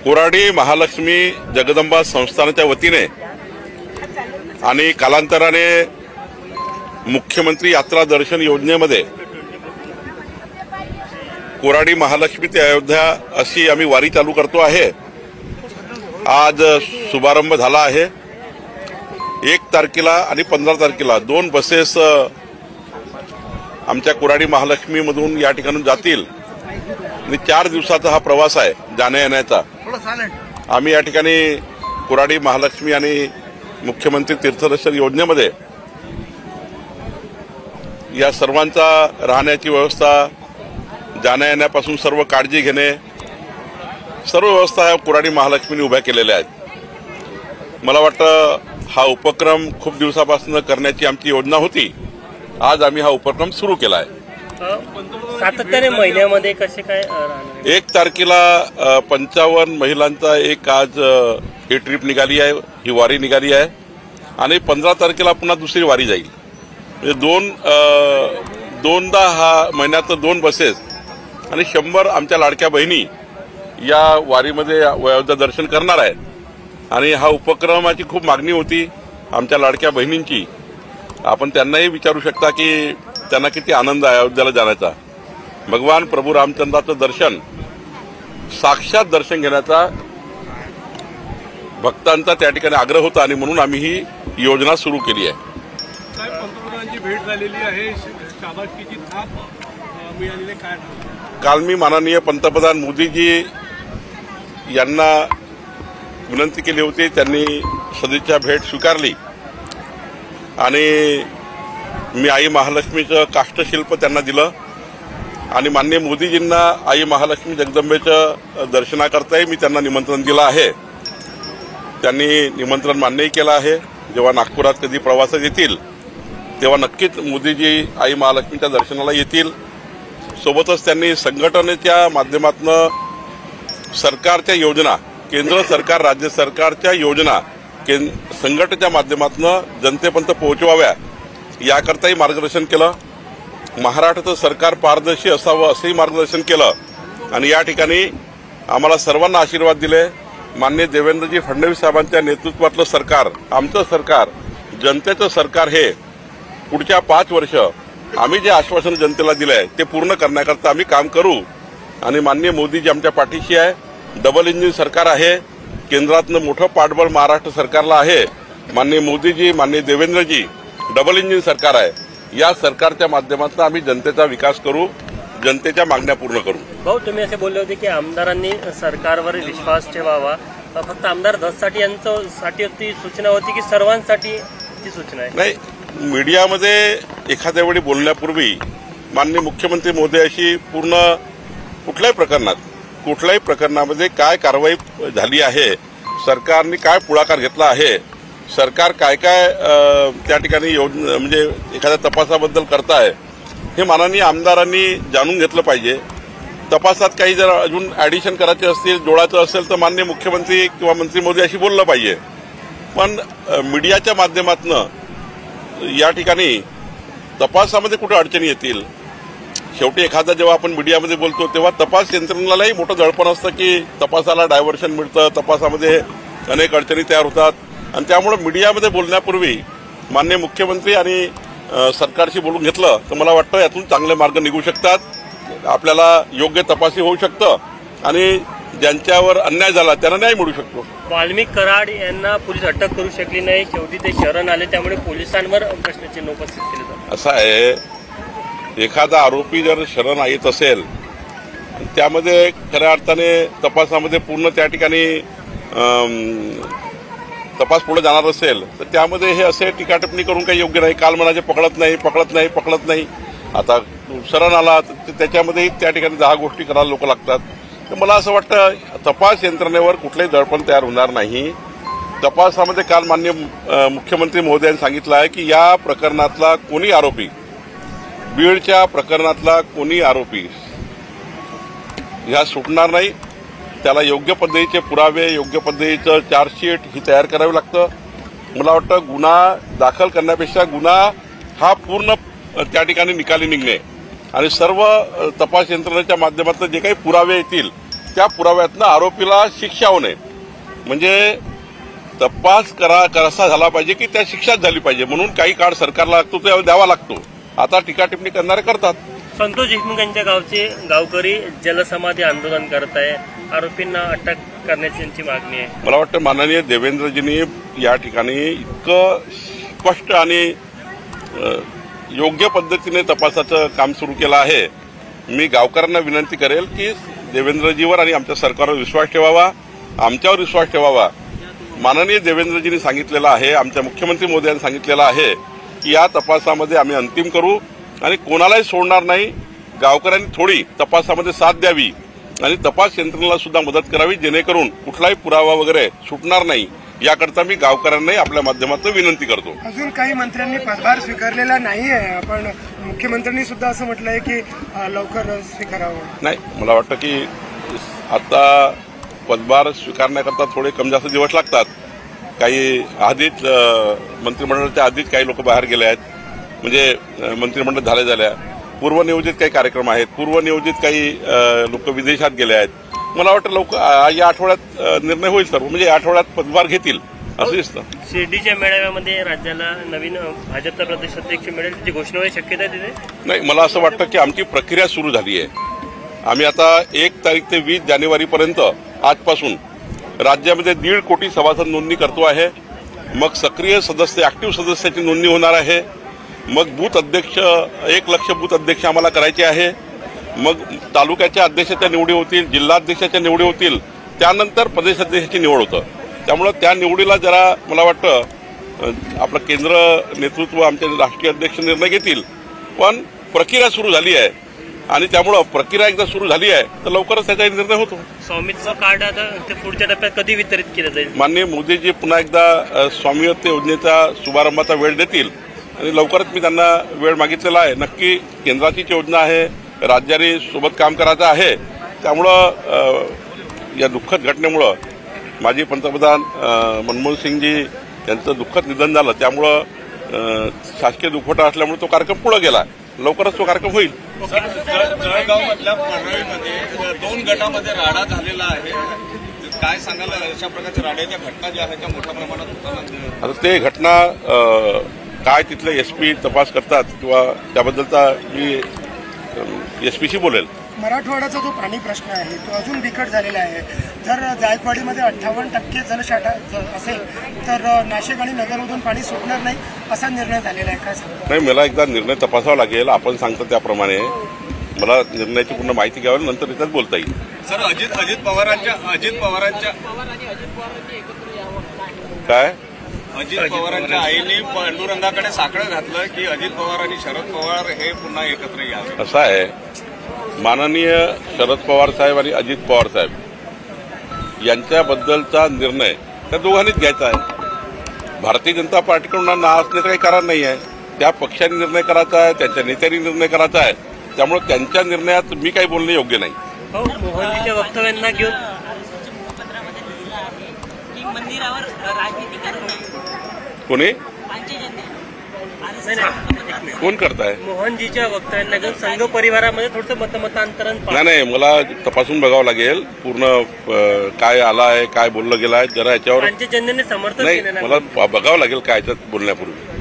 कोराडी महालक्ष्मी जगदंबा संस्थानाच्या वतीने आणि कालांतराने मुख्यमंत्री यात्रा दर्शन योजनेमध्ये कोराडी महालक्ष्मी ते अयोध्या अशी आम्ही वारी चालू करतो आहे। आज शुभारंभ झाला आहे। 1 तारखेला आणि 15 तारखेला 2 बसेस आमच्या कोराडी महालक्ष्मी मधून या ठिकाणून जातील आणि 4 दिवसाचा हा प्रवास आहे जाण्या येण्याचा। आम्ही या ठिकाणी कोराडी महालक्ष्मी आणि मुख्यमंत्री तीर्थदर्शन योजनेमध्ये या सर्वांचा राहण्याची व्यवस्था, जाण्या येण्यापासून सर्व काळजी घेणे, सर्व व्यवस्था कोराडी महालक्ष्मीने उभ्या केलेल्या आहेत। मला वाटतं हा उपक्रम खूप दिवसापासून करण्याची आमची योजना होती। आज आम्ही हा उपक्रम सुरू केला आहे। सातत्याने महिन्यामध्ये कसे काय 1 तारखेला 55 महिलांचा एक आज ही ट्रिप निघाली आहे, ही वारी निघाली आहे आणि 15 तारखेला पुन्हा दुसरी वारी जाईल। म्हणजे दोनदा हा महिन्यात 2 बसेस आणि 100 आमच्या लाडक्या बहिणी या वारीमध्ये अयोध्या दर्शन करणार आहेत आणि हा उपक्रमाची खूप मागणी होती आमच्या लाडक्या बहिणींची। आपण त्यांनाही विचारू शकता की त्यांना किती आनंद आहे अयोध्येला जाण्याचा। भगवान प्रभू रामचंद्राचं दर्शन, साक्षात दर्शन घेण्याचा भक्तांचा त्या ठिकाणी आग्रह होता आणि म्हणून आम्ही ही योजना सुरू केली आहे। पंतप्रधानांची भेट झालेली आहे, शाबासकीची थाप मिळालेली काय? काल मी माननीय पंतप्रधान मोदीजी यांना विनंती केली होती, त्यांनी सदिच्छा भेट स्वीकारली आणि मी आई महालक्ष्मीचं काष्ठशिल्प त्यांना दिलं आणि माननीय मोदीजींना आई महालक्ष्मी जगदंबेचं दर्शनाकरताही मी त्यांना निमंत्रण दिलं आहे। त्यांनी निमंत्रण मान्यही केलं आहे। जेव्हा नागपुरात कधी प्रवासात येतील तेव्हा नक्कीच मोदीजी आई महालक्ष्मीच्या दर्शनाला येतील। सोबतच त्यांनी संघटनेच्या माध्यमातून सरकारच्या योजना, केंद्र सरकार राज्य सरकारच्या योजना संघटनेच्या माध्यमातून जनतेपर्यंत पोहोचवाव्या याकरताही मार्गदर्शन केलं। महाराष्ट्राचं सरकार पारदर्शी असावं असंही मार्गदर्शन केलं आणि या ठिकाणी आम्हाला सर्वांना आशीर्वाद दिले। माननीय देवेंद्रजी फडणवीस साहेबांच्या नेतृत्वातलं सरकार, आमचं सरकार, जनतेचं सरकार हे पुढच्या 5 वर्ष आम्ही जे आश्वासन जनतेला दिलं आहे ते पूर्ण करण्याकरता आम्ही काम करू आणि माननीय मोदीजी आमच्या पाठीशी आहे। डबल इंजिन सरकार आहे, केंद्रातनं मोठं पाठबळ महाराष्ट्र सरकारला आहे। माननीय मोदीजी, माननीय देवेंद्रजी डबल इंजिन सरकार आहे। या सरकारच्या माध्यमातून आम्ही जनतेचा विकास करू, जनतेच्या मागण्या पूर्ण करू। भाऊ, तुम्ही असे बोलले होते की आमदारांनी सरकारवर विश्वास ठेवावा, फक्त आमदार धससाठी यांच्यासाठी ती सूचना होती की सर्वांसाठी ती सूचना आहे? नाही, मीडियामध्ये एखाद्या वेळी बोलण्यापूर्वी माननीय मुख्यमंत्री महोदयाशी पूर्ण कुठल्याही प्रकरणामध्ये काय कारवाई झाली आहे, सरकारने काय पुढाकार घेतला आहे, सरकार काय त्या ठिकाणी योजना म्हणजे एखाद्या तपासाबद्दल करताय हे माननीय आमदारांनी जाणून घेतलं पाहिजे। तपासात काही जर अजून ॲडिशन करायचे असतील, जोडायचं असेल तर माननीय मुख्यमंत्री किंवा मंत्री महोदयाशी बोललं पाहिजे। पण मीडियाच्या माध्यमातून या ठिकाणी तपासामध्ये कुठे अडचणी येतील? शेवटी एखादा जेव्हा आपण मीडियामध्ये बोलतो तेव्हा तपास यंत्रणेलाही मोठं दडपण असतं की तपासाला डायव्हर्शन मिळतं, तपासामध्ये अनेक अडचणी तयार होतात आणि त्यामुळे मीडियामध्ये बोलण्यापूर्वी माननीय मुख्यमंत्री आणि सरकारशी बोलून घेतलं तर मला वाटतं यातून चांगले मार्ग निघू शकतात। आपल्याला योग्य तपासी होऊ शकतं आणि ज्यांच्यावर अन्याय झाला त्यांना न्याय मिळू शकतो। वाल्मिक कराड यांना पोलीस अटक करू शकली नाही, शेवटी ते शरण आले, त्यामुळे पोलिसांवर प्रश्नचिन्ह उपस्थित केले जाते। असं आहे, एखादा आरोपी जर शरण येत असेल त्यामध्ये खऱ्या अर्थाने तपासामध्ये पूर्ण त्या ठिकाणी तपास पुढे जाणार असेल तर त्यामध्ये हे असे टीकाटिप्पणी करून काही योग्य नाही। काल म्हणाले पकडत नाही, आता शरण आला तर त्याच्यामध्ये त्या ठिकाणी 10 गोष्टी करायला लोक लागतात। तर मला असं वाटतं तपास यंत्रणेवर कुठलंही दडपण तयार होणार नाही। तपासामध्ये काल माननीय मुख्यमंत्री महोदयांनी सांगितलं आहे की या प्रकरणातला कोणी आरोपी, बीडच्या प्रकरणातला कोणी आरोपी ह्या सुटणार नाही। त्याला योग्य पद्धतीचे पुरावे, योग्य पद्धतीचं चार्जशीट ही तयार करावी लागतं। मला वाटतं गुन्हा दाखल करण्यापेक्षा गुन्हा हा पूर्ण त्या ठिकाणी निकाली निघणे आणि सर्व तपास यंत्रणेच्या माध्यमातून जे काही पुरावे येतील त्या पुराव्यातनं आरोपीला शिक्षा होणे म्हणजे तपास कसा झाला पाहिजे की त्या शिक्षाच झाली पाहिजे म्हणून काही काळ सरकारला लागतो तो द्यावा लागतो. आता टीका टिप्पणी करणारे करतात. संतोष देशमुख यांच्या गावचे गावकरी जलसमाधी आंदोलन करत आहे. आरोपींना अटक करण्याची त्यांची मागणी आहे. मला वाटतं माननीय देवेंद्रजींनी या ठिकाणी इतकं स्पष्ट आणि योग्य पद्धतीने तपासाचं काम सुरू केलं आहे. मी गावकऱ्यांना विनंती करेल की देवेंद्रजीवर आणि आमच्या सरकारवर विश्वास ठेवावा, आमच्यावर विश्वास ठेवावा. माननीय देवेंद्रजींनी सांगितलेलं आहे, आमच्या मुख्यमंत्री मोदयांनी सांगितलेलं आहे की या तपासामध्ये आम्ही अंतिम करू आणि कोणालाही सोडणार नाही. गावकऱ्यांनी थोडी तपासामध्ये साथ द्यावी आणि तपास यंत्रणेला सुद्धा मदत करावी जेणेकरून कुठलाही पुरावा वगैरे सुटणार नाही. याकरता मी गावकऱ्यांनाही आपल्या माध्यमातून विनंती करतो. अजून काही मंत्र्यांनी पदभार स्वीकारलेला नाही आहे, पण मुख्यमंत्र्यांनी सुद्धा असं म्हटलंय की लवकर स्वीकारावं. नाही, मला वाटतं की आता पदभार स्वीकारण्याकरता थोडे कमी जास्त दिवस लागतात. काही आधीच मंत्रिमंडळाच्या आधीच काही लोक बाहेर गेले आहेत म्हणजे मंत्रिमंडळ झाल्या पूर्वनियोजित काही कार्यक्रम आहेत, पूर्वनियोजित काही लोक विदेशात गेले आहेत. मला वाटतं या आठवड्यात निर्णय होईल सर्व म्हणजे या आठवड्यात पदभार घेतील असं दिसतं. शिर्डीच्या मेळाव्यामध्ये राज्याला नवीन भाजपचा प्रदेश अध्यक्ष मिळेल त्याची घोषणा होण्याची शक्यता आहे तिथे? नाही, मला असं वाटतं की आमची प्रक्रिया सुरू झाली आहे. आम्ही आता 1 तारीख ते 20 जानेवारीपर्यंत आजपासून राज्यामध्ये 1.5 कोटी सभासद नोंदणी करतो आहे. मग सक्रिय सदस्य ऍक्टिव्ह सदस्याची नोंदणी होणार आहे. मग बूथ अध्यक्ष 1 लक्ष बूथ अध्यक्ष आम्हाला करायचे आहे. मग तालुक्याच्या अध्यक्षाच्या निवडी होतील, जिल्हाध्यक्षाच्या निवडी होतील, त्यानंतर प्रदेश अध्यक्षाची निवड होतं. त्यामुळं त्या निवडीला जरा मला वाटतं आपलं केंद्र नेतृत्व आमचे राष्ट्रीय अध्यक्ष निर्णय घेतील. पण प्रक्रिया सुरू झाली आहे आणि त्यामुळं प्रक्रिया एकदा सुरू झाली आहे तर लवकरच त्याचा निर्णय होतो. स्वामित्व कार्ड आता ते पुढच्या टप्प्यात कधी वितरित केलं जाईल? माननीय मोदीजी पुन्हा एकदा स्वामित्व योजनेचा शुभारंभाचा वेळ देतील आणि लवकरच मी त्यांना वेळ मागितलेला आहे. नक्की केंद्राचीच योजना आहे, राज्याने सोबत काम करायचं आहे. त्यामुळं या दुःखद घटनेमुळं माजी पंतप्रधान मनमोहन सिंगजी यांचं दुःखद निधन झालं. त्यामुळं शासकीय दुखवटा असल्यामुळे तो कार्यक्रम पुढे गेला. लवकरच तो कार्यक्रम होईल. जळगावमधल्या परळीमध्ये 2 गटामध्ये राडा झालेला आहे. काय सांगाल अशा प्रकारच्या राड्याच्या घटना ज्या आहेत त्या मोठ्या प्रमाणात होताना? आता ते घटना काय तिथले एसपी तपास करतात किंवा त्याबद्दलचा मी एसपीशी बोलेल. मराठवाड्याचा जो पाणी प्रश्न आहे तो अजून बिकट झालेला आहे. जर जायकवाडीमध्ये 58% जलसाठा असेल तर नाशिक आणि नगरमधून पाणी सुटणार नाही असा निर्णय झालेला आहे. काय सांगता? नाही, मला एकदा निर्णय तपासावा लागेल. आपण सांगतो त्याप्रमाणे मला निर्णयाची पूर्ण माहिती घ्यावी, नंतर त्याच्यात बोलता येईल. सर, अजित पवारांच्या काय अजित पवारांच्या आईने पांडुरंगाकडे साकडं घातलं की अजित पवार आणि शरद पवार हे पुन्हा एकत्र यावे. असं आहे, माननीय शरद पवार साहेब आणि अजित पवार साहेब यांच्याबद्दलचा निर्णय त्या दोघांनीच घ्यायचा आहे. भारतीय जनता पार्टीकडून ना असण्याचं काही कारण नाही आहे. त्या पक्षाने निर्णय करायचा आहे, त्यांच्या नेत्यांनी निर्णय करायचा आहे. त्यामुळे त्यांच्या निर्णयात मी काही बोलणे योग्य नाही. हो, मोहनजीच्या वक्तव्यांना घेऊन मंदिरावर राजनीती करत नाही कोणी नाही, कोण करताय? मोहनजीच्या वक्तव्यांना घेऊन संघ परिवारामध्ये थोडंसं मतमतांतरण नाही, मला तपासून बघावं लागेल पूर्ण काय आला आहे, काय बोललं गेलं आहे. जरा याच्यावर त्यांच्या जनतेने समर्थन नाही, केलं मला बघावं लागेल काय याच्यात बोलण्यापूर्वी.